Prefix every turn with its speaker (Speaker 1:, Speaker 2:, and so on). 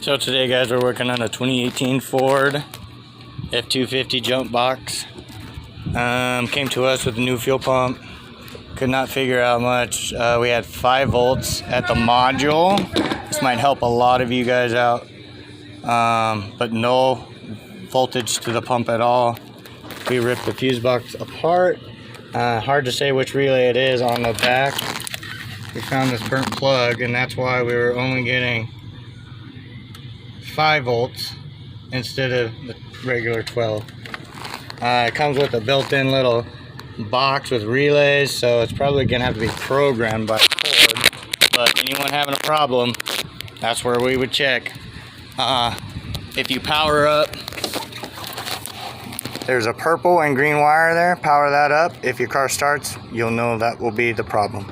Speaker 1: So today, guys, we're working on a 2018 Ford F250 jump box. Came to us with a new fuel pump. Could not figure out much. We had 5 volts at the module. This might help a lot of you guys out, but no voltage to the pump at all. We ripped the fuse box apart. Hard to say which relay it is on the back. We found this burnt plug, and that's why we were only getting 5 volts instead of the regular 12. It comes with a built-in little box with relays, so it's probably gonna have to be programmed by Ford. But anyone having a problem, that's where we would check. If you power up, there's a purple and green wire there. Power that up. If your car starts, you'll know that will be the problem.